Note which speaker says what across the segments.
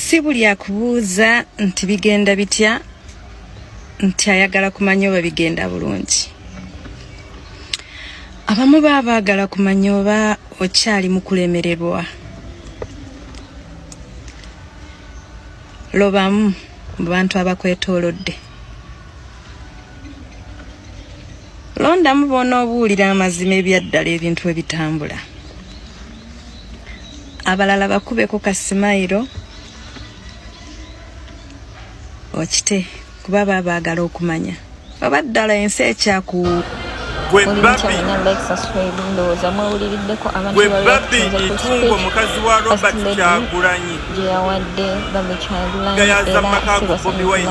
Speaker 1: si buli akubuuza nti bigenda bitya nti ayagala kumanya oba bigenda bulungi. Abamu baagala kumanya oba okyali mu kulemererwa. Lobamu mu bantu abakwetoolodde. Londamu bona obuulira amazima ebyaddala ebintu ebitambula. Abalala bakubeko kasimayiro okite kuba baagala okumanya oba ddala ensi ekyaku
Speaker 2: Gwe Barbie itungwa mukazi wa Robert Kyagulanyi
Speaker 3: Gyeyawadde
Speaker 2: gayaza makago Bobi Wine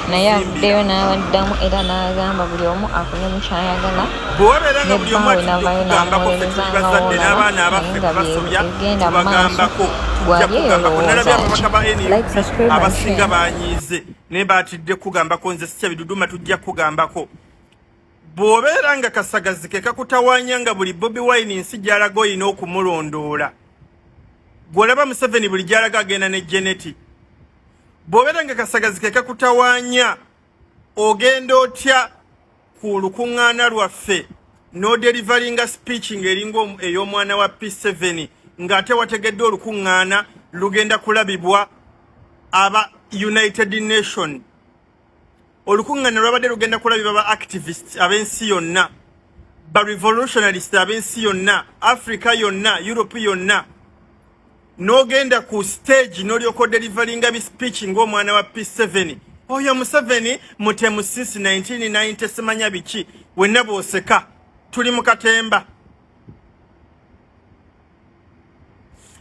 Speaker 3: naye avuddeyo n'abaddamu era n'agamba buli omu afunye mukyayagala
Speaker 2: bw'obeera nga buli omu atugambako ffe tuli bazadde n'abaana abaffe basobya tubagambako ojja kugambako nalabye ababaka ba NUP abasinga banyiize naye baatidde kugambako nze sitya biduduma tujja kugambako. Bw'obeera nga kasagazi ke kakutawanya nga buli Bobi Wine nsi gy'alaga olina okumulondoola. Gw'olaba Museveni buli gy'alaga agenda ne Geneti. Bw'obeera nga kasagazi ke kakutawanya ogenda otya ku lukuŋŋaana lwaffe n'oderivalinga speech ng'eringa ey'omwana wa P7 ng'ate wategedde olukuŋŋaana lugenda kulabibwa aba United Nation. Olukuŋŋaana lwabadde lugenda kulabibwa ba activists ab'ensi yonna, ba revolutionalists ab'ensi yonna, Africa yonna, Europe yonna. N'ogenda ku stage n'olyoka oderivalinga bispeech ng'omwana wa P7. Oyo Museveni mutemu since 1990 simanya biki wenna bw'oseka tuli mu katemba.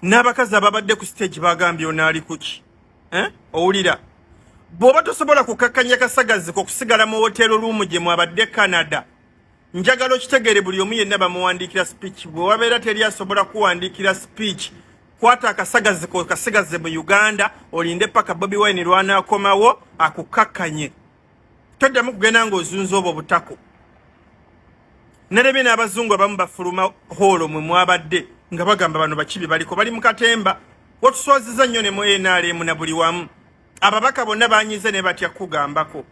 Speaker 2: N'abakazi ababadde ku stage bagambye onaali kuki? Owulira? Bw'oba tosobola kukakkanya kasagazi okusigala mu hotel room gye mwabadde Canada, njagala okitegeere buli omu yenna bamuwandiikira speech. Bwe wabeera teri asobola kuwandiikira speech, kwata akasagazi ko kasigaze mu Uganda olinde paka Bobi Wine lwanaakomawo akukakkanye. Toddamu kugenda ng'ozunza obwo butako. Nalabye n'abazungu abamu bafuluma holo mwe mwabadde nga bagamba bano bakibi baliko bali mu katemba. Watuswaziza nnyo ne mu NRM na buli wamu. Ababaka bonna banyize ne batya kugambako.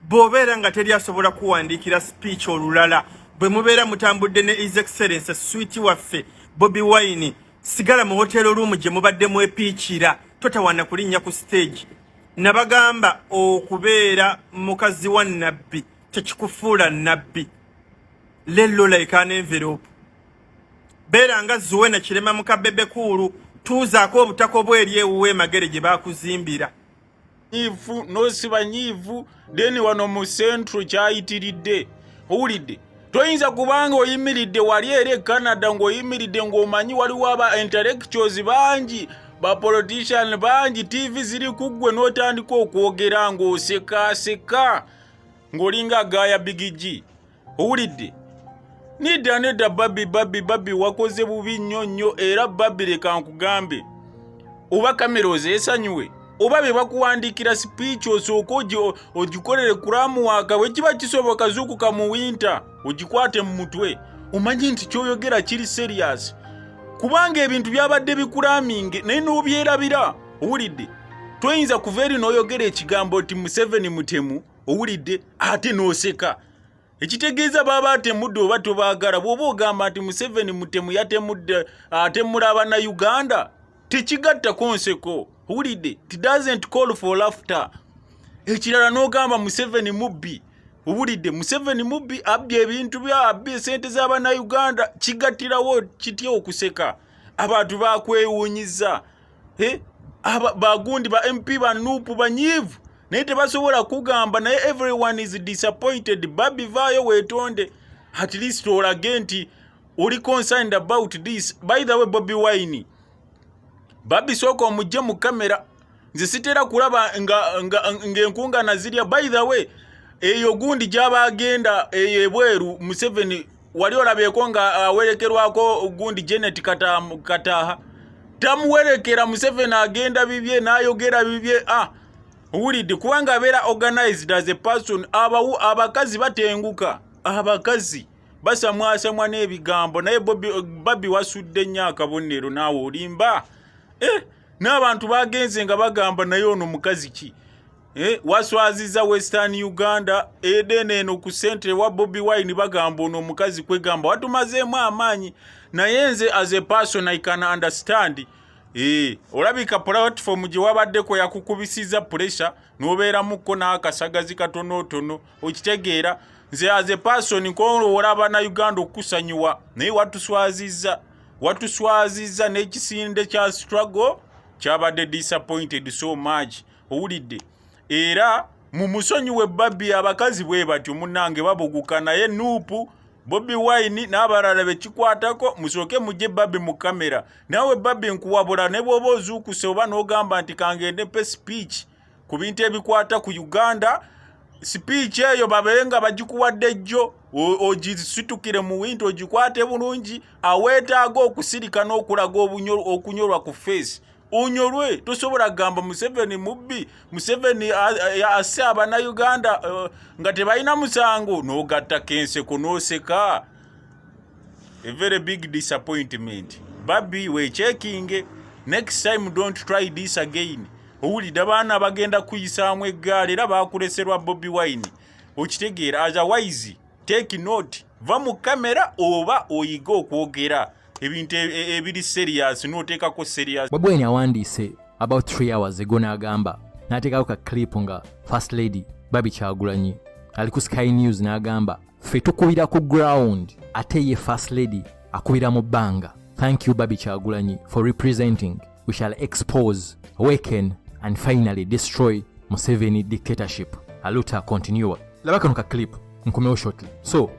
Speaker 2: Bw'obeera nga teri asobola kuwandiikira speech olulala, bwe mubeera mutambudde ne His Excellency Sweet waffe Bobi Wine, sigala mu hotel room gye mubadde mwepiikira, totawana kulinnya ku stage. Nabagamba okubeera mukazi wa nabbi tekikufuula nabbi. Lello like an envelope. Beera nga Zuwena Kirema Mukabebe Kuulu, tuuzaako obutako bweri ewuwe magere gye baakuzimbira.
Speaker 4: Nyivu n'osiba nyivu deni wano mu centro kyayitiridde. Owulidde? Toyinza kubanga oyimiridde wali eri Canada ng'oyimiridde ng'omanyi waliwo aba intellectuals bangi, ba politician bangi, TV ziri kuggwe n'otandika okwogera ng'oseka ng'olinga gaaya bigiji. Owulidde? Nida Babi wakoze bubi nnyo era Babi leka nkugambe. Oba kamera ozesanyuwe. Oba be bakuwandiikira speech osooka ogikolere kuramu waka we kiba kisoboka zuukuka mu winter ogikwate mu mutwe. Omanyi nti kyoyogera kiri serious. Kubanga ebintu byabadde bikuraminge naye n'obyerabira. Owulidde? Toyinza kuva eri n'oyogera ekigambo ti Museveni mutemu. Owulidde? Ate n'oseka. Ekitegeeza baba atemudde oba tobaagala bw'oba ogamba nti Museveni mutemu yatemudde atemula abana Uganda tekigatta konseko. Owulidde? It doesn't call for laughter. Ekirala n'ogamba Museveni mubbi. Owulidde? Museveni mubbi abbye ebintu abbye sente z'abana Uganda kigattirawo kitya okuseka. Abantu bakwewuunyiza. Bagundi ba MP ba Nuupu banyiivu. Naye tebasobola kugamba naye everyone is disappointed. Babi vaayo weetonde. At least olage nti oli concerned about this. By the way, Bobi Wine, Babi soko omujje mu kamera. Nze sitera kulaba ng'enkunga nazirya. By the way, eyo gundi gy'aba agenda ebweru Museveni wali olabyeko nga awerekerwako gundi Janet Kataha. Tamuwerekera Museveni agenda bibye n'ayogera bibye. Owulidde? Kubanga abeera organized as a person. Abakazi batenguka. Abakazi basamwasamwa n'ebigambo. Naye Babi wasudde nnyo akabonero naawe olimba. n'abantu bagenze nga bagamba naye ono mukazi ki waswaziza Western Uganda Eden eno ku centre wa Bobi Wine bagamba ono mukazi kwegamba watumazeemu amaanyi naye nze as a person I can understand olabika platform gye wabaddeko yakukubisiza pressure n'obeeramuko n'akasagazi katonotono okitegeera nze as a person nkono olaba na Uganda okusanyuwa naye watuswaziza n'ekisinde kya struggle kyabadde disappointed so much owulidde era mu musonyiwe Barbie abakazi bwe batyo munnange babuguka naye nuupu Bobi Wine n'abalala bekikwatako musooke mujje Barbie mu kamera nawe Barbie nkuwabula ne bw'oba ozuukuse oba n'ogamba nti kangende pe speech ku bintu ebikwata ku Uganda speech eyo babenga bagikuwadde jjo ogisitukire mu winto ogikwate bulungi aweetaaga okusirika n'okulaga okunyolwa ku face unyolwe tosobola gamba Museveni mubbi Museveni ase abana Uganda nga tebalina musango n'ogatta kenseko n'oseka. A very big disappointment. Barbie we checking next time don't try this again. Owulidde abaana bagenda kuyisaamu eggaali era baakuleserwa Bobi Wine okitegeera otherwise take note va mu kamera oba oyiga okwogera ebintu ebiri serious n'oteekako serious.
Speaker 5: Bobi Wine awandiise about 3 hours ago n'agamba n'ateekako ka clip nga First Lady Barbie Kyagulanyi ali ku Sky News n'agamba ffe tukubira ku ground ate ye First Lady akubira mu bbanga. Thank you Barbie Kyagulanyi for representing. We shall expose, awaken and finally destroy Museveni dictatorship. Aluta continue. Labaka no ka clip nkomeo shortly. So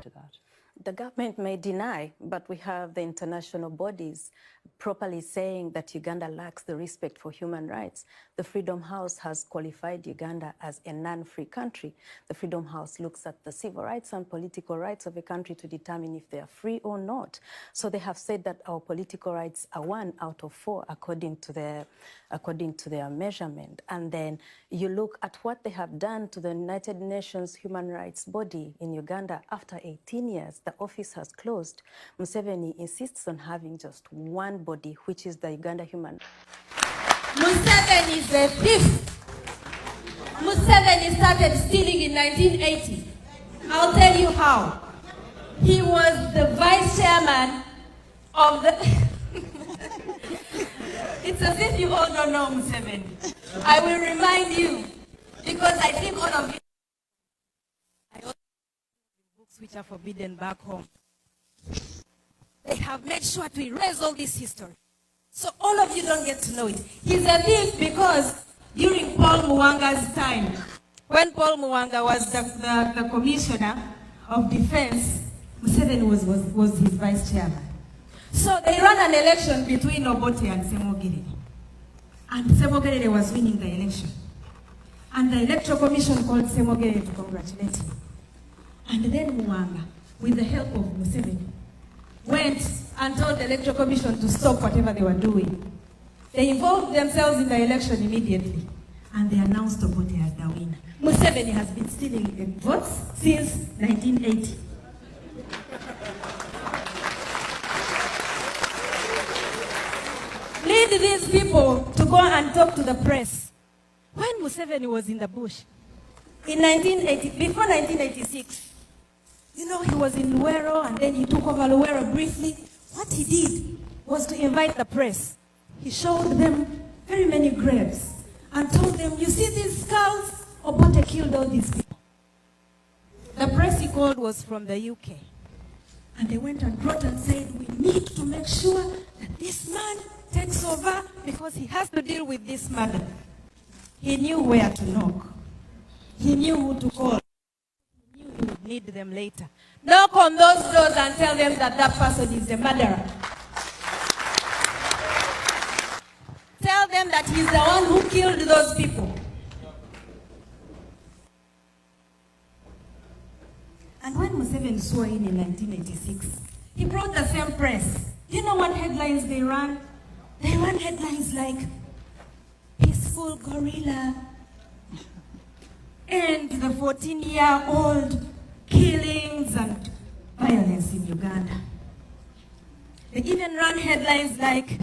Speaker 6: the government may deny, but we have the international bodies properly saying that Uganda lacks the respect for human rights. The Freedom House has qualified Uganda as a non-free country. The Freedom House looks at the civil rights and political rights of a country to determine if they are free or not. So they have said that our political rights are 1 out of 4 according to their measurement. And then you look at what they have done to the United Nations human rights body in Uganda after 18 years. The office has closed. Museveni insists on having just one body, which is the Uganda Human.
Speaker 7: Museveni is a thief. Museveni started stealing in 1980. I'll tell you how. He was the vice chairman of the... It's as if you all don't know Museveni. I will remind you, because I think all of you... I also books which are forbidden back home. They have made sure to erase all this history. So all of you don't get to know it. He's a thief because during Paul Muwanga's time, when Paul Muwanga was the commissioner of defense, Museveni was his vice chairman. So they ran an election between Obote and Semogere. And Semogere was winning the election. And the electoral commission called Semogere to congratulate him. And then Muwanga, with the help of Museveni, went and told the electoral commission to stop whatever they were doing. They involved themselves in the election immediately, and they announced Obote as the winner. Museveni has been stealing votes since 1980. Lead these people to go and talk to the press. When Museveni was in the bush, in 1980, before 1986, you know, he was in Luwero and then he took over Luwero briefly. What he did was to invite the press. He showed them very many graves and told them, you see these skulls? Obote killed all these people. The press he called was from the UK. And they went and brought and said, we need to make sure that this man takes over because he has to deal with this murder. He knew where to knock. He knew who to call. He knew he would need them later. Knock on those doors and tell them that that person is a murderer. Tell them that he's the one who killed those people. And when Museveni swore in 1986, he brought the same press. You know what headlines they ran? They ran headlines like, peaceful gorilla and the 14-year-old killings and violence in Uganda. They even ran headlines like,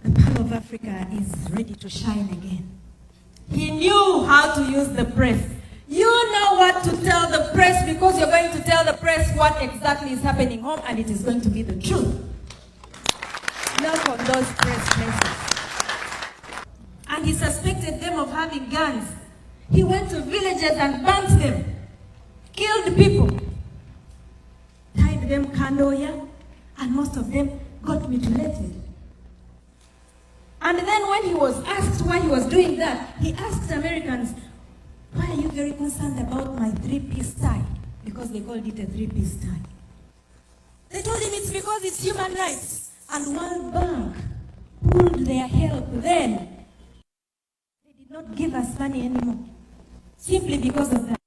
Speaker 7: the Pearl of of Africa is ready to shine again. He knew how to use the press. You know what to tell the press because you're going to tell the press what exactly is happening home and it is going to be the truth. Knock on those press places. And he suspected them of having guns. He went to villages and burnt them, killed people, tied them kandoya, and most of them got mutilated. And then when he was asked why he was doing that, he asked Americans, why are you very concerned about my three-piece tie? Because they called it a three-piece tie. They told him it's because it's human rights. And World Bank pulled their help then. They did not give us money anymore. Simply because of that.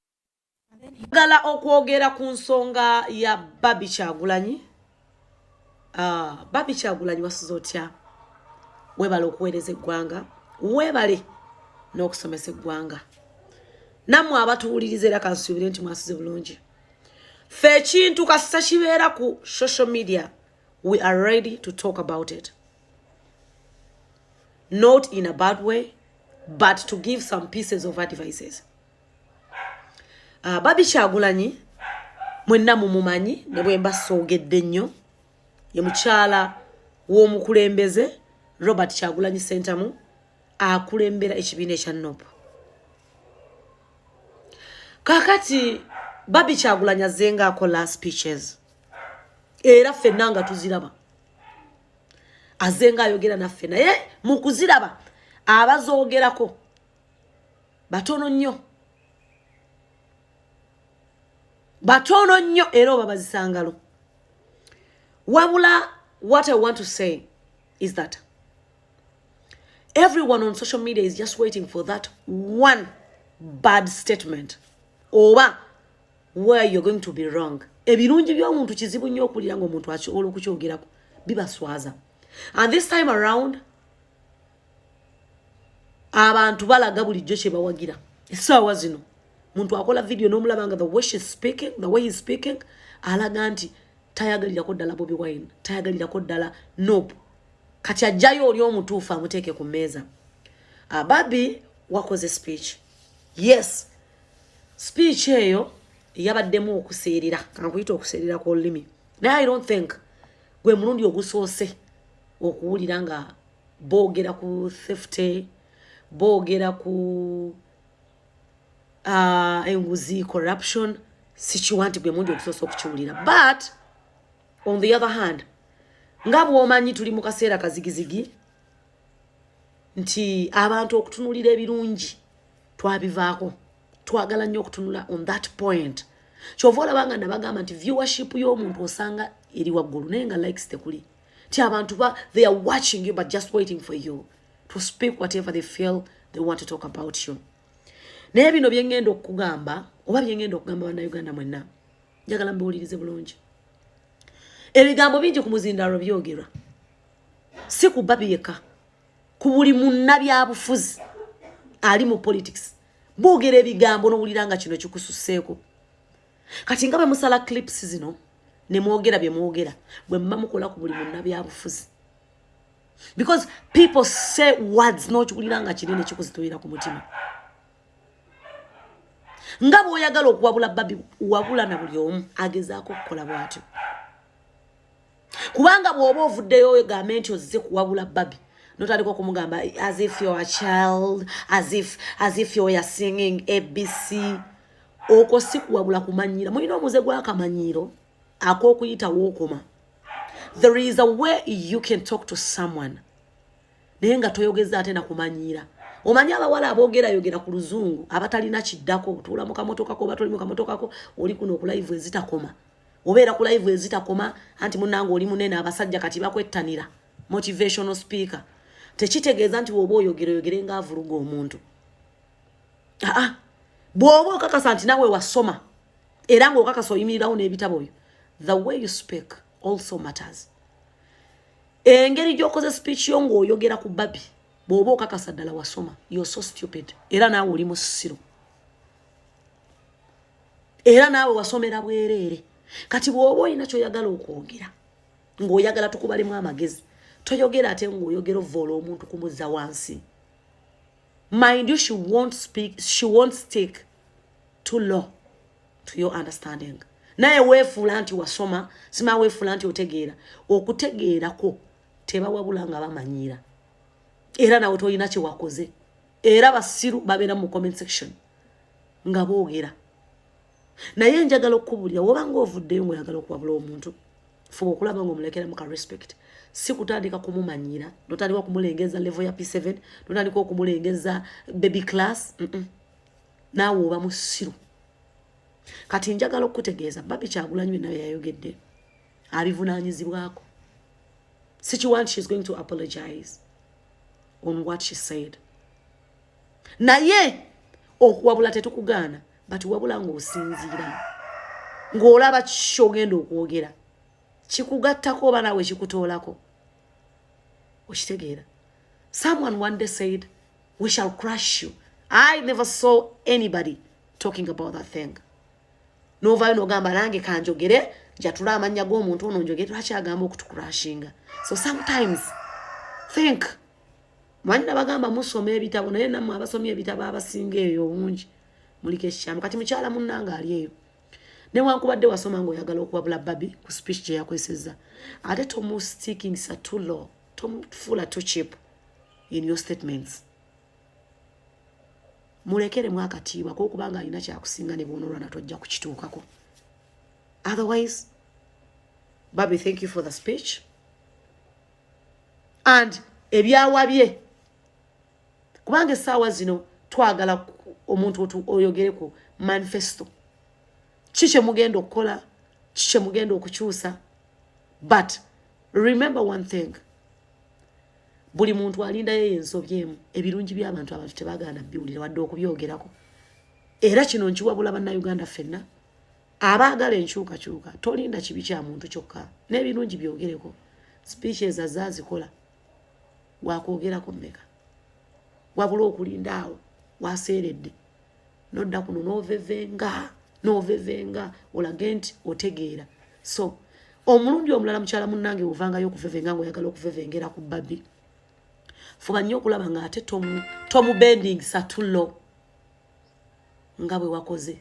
Speaker 8: Gala okwogera ku nsonga ya Barbie Kyagulanyi. Barbie Kyagulanyi wasuze otya? Webale okuweereza eggwanga, webale n'okusomesa eggwanga. Nammwe abatuwuliriza era kansuubire nti mwasuze bulungi. Ffe ekintu kasita kibeera ku social media, we are ready to talk about it. Not in a bad way, but to give some pieces of advices. Barbie Kyagulanyi, mwenna mumumanyi, ne bwe mba soogedde nnyo, ye mukyala w'omukulembeze Robert Kyagulanyi Ssentamu akulembera ekibiina ekya NOP. Kakati Barbie Kyagulanyi azenga akola speeches. Era ffenna nga tuziraba. Azenga ayogera naffe naye mu kuziraba abazoogerako batono nnyo. Batono nnyo era oba bazisangalo. Wabula, what I want to say is that everyone on social media is just waiting for that one bad statement oba where you're going to be wrong. Ebirungi by'omuntu kizibu nnyo okulira ng'omuntu olw'okukyogerako bibaswaza. And this time around, abantu balaga bulijjo kye bawagira. Essaawa zino muntu akola video n'omulabanga the way she's speaking, the way he's speaking, alaga nti tayagalirako ddala Bobi Wine, tayagalirako ddala NOP. Kati ajjayo oli omutuufu amuteeke ku mmeeza. Barbie wakoze speech. Yes, speech eyo yabaddemu okuseerera. Kankuyita okuseerera kwa olulimi. Naye I don't think gwe mulundi ogusoose okuwulira nga boogera ku theft, boogera ku enguzi, corruption. Sikiwanti gwe mulundi ogusoose okukiwulira. But on the other hand, nga bw'omanyi tuli mu kaseera kazigizigi nti abantu okutunulira ebirungi twabivaako. Twagala nnyo okutunula on that point. Kyova olabanga nabagamba nti viewership y'omuntu osanga eri waggulu naye nga likes tekuli. Ti abantu they are watching you but just waiting for you to speak whatever they feel they want to talk about you. Naye bino bye ngenda okugamba oba bye ngenda okugamba bannayuganda mwenna njagala mbiwulirize bulungi. Ebigambo bingi ku muzindalo byogerwa. Si ku Barbie yekka. Ku buli munnabyabufuzi ali mu politics. Boogera ebigambo n'owulira nga kino kikususseeko. Kati nga bwe musala clips zino ne mwogera bye mwogera bwe mba mukola ku buli munnabyabufuzi. Because people say words n'okiwulira nga kinene kikuzitulira ku mutima. Nga bw'oyagala okuwabula Barbie wabula na buli omu agezaako okukola bw'atyo. Kubanga bw'oba ovuddeyo ogambe nti ozze kuwabula Barbie notaliko kumugamba as if you're a child, as if you're singing ABC. Oko si kuwabula kumanyira. Mulina omuze gw'akamanyiiro ak'okuyita wookoma. There is a way you can talk to someone naye nga toyogeza ate na kumanyira. Omanyi abawala yogera ku luzungu abatalina kiddako otuula mu kamotoka ko batoli mu kamotoka ko oli kuno ku live ezitakoma. Obeera ku live ezitakoma anti munnange oli munene abasajja kati bakwettanira. Motivational speaker. Tekitegeeza nti bw'oba oyogere ng'avuruga omuntu. Bw'oba okakasa nti nawe wasoma era ng'okakasa oyimirirawo n'ebitabo byo. The way you speak also matters. Engeri gy'okoze speech yo ng'oyogera ku Barbie bw'oba okakasa ddala wasoma. You're so stupid. Era naawe oli musiro. Era naawe wasomera bwereere. Kati bw'oba olina ky'oyagala okwogera ng'oyagala tukubalemu amagezi toyogera ate ng'oyogera ovoola omuntu kumuzza wansi. Mind you, she won't stick too low to your understanding. Naye weefuula nti wasoma, sima weefuula nti otegeera. Okutegeerako teba wabula nga bamanyiira. Era nawe toyina kye wakoze. Era basiru babeera mu comment section nga boogera. Naye njagala okukubulira woba ng'ovuddeyo ng'oyagala okuwabula omuntu. Fuba okulaba ng'omulekera mu ka respect. Si kutandika kumumanyiira, notandika kumulengeza level ya P7, notandika okumulengeza baby class. Naawe oba musiru. Kati njagala okutegeeza Barbie Kyagulanyi naye yayogedde. Abivunaanyizibwako. Sikiwanti she's going to apologize on what she said. Naye okuwabula tetukugaana, but wabula ng'osinziira. Ng'olaba kyogenda okwogera. Chikugattako oba nawe kikutoolako. Okitegeera. Someone one day said, we shall crush you. I never saw anybody talking about that thing. Novayo nogamba nange kanjogere, jatula amanya g'omuntu ono njogere lwaki agamba okutucrushinga. So sometimes think. Mwanyina bagamba musome ebitabo naye nammwe abasomye ebitabo abasinga eyo obungi muliko ekikyamu. Kati mukyala munnanga ali eyo. Newankubadde wasoma ng'oyagala okuwabula Barbie ku speech gye yakwesezza. Ate tomustikingisa too low. Tomufuula too cheap in your statements. Mulekere mwakatiibwa kubanga alina kyakusinga ne bw'onoolwana tojja kukituukako. Otherwise, Barbie, thank you for the speech. And ebyawabye. Kubanga essaawa zino twagala omuntu oyogere ku manifesto. Chiche mugendo okukola, chiche mugendo okukyusa. But remember one thing. Buli muntu alinda yeye ensobyemu ebirungi by'abantu abantu tebagaana biwulira wadde okubyogerako. Era kino nkiwabula bannayuganda ffenna. Abaagala enkyukakyuka tolinda kibi kya muntu kyokka. N'ebirungi byogereko. Speeches azazikola. Wakwogerako mmeka. Wabula okulinda awo waseeredde. Nodda kuno novevenga olage nti otegeera. So omulundi omulala mukyala munnange ovangayo okuvevenga ng'oyagala okuvevengera ku Barbie. Fuba nnyo okulaba ng'ate tomu bending satulo nga bwe wakoze.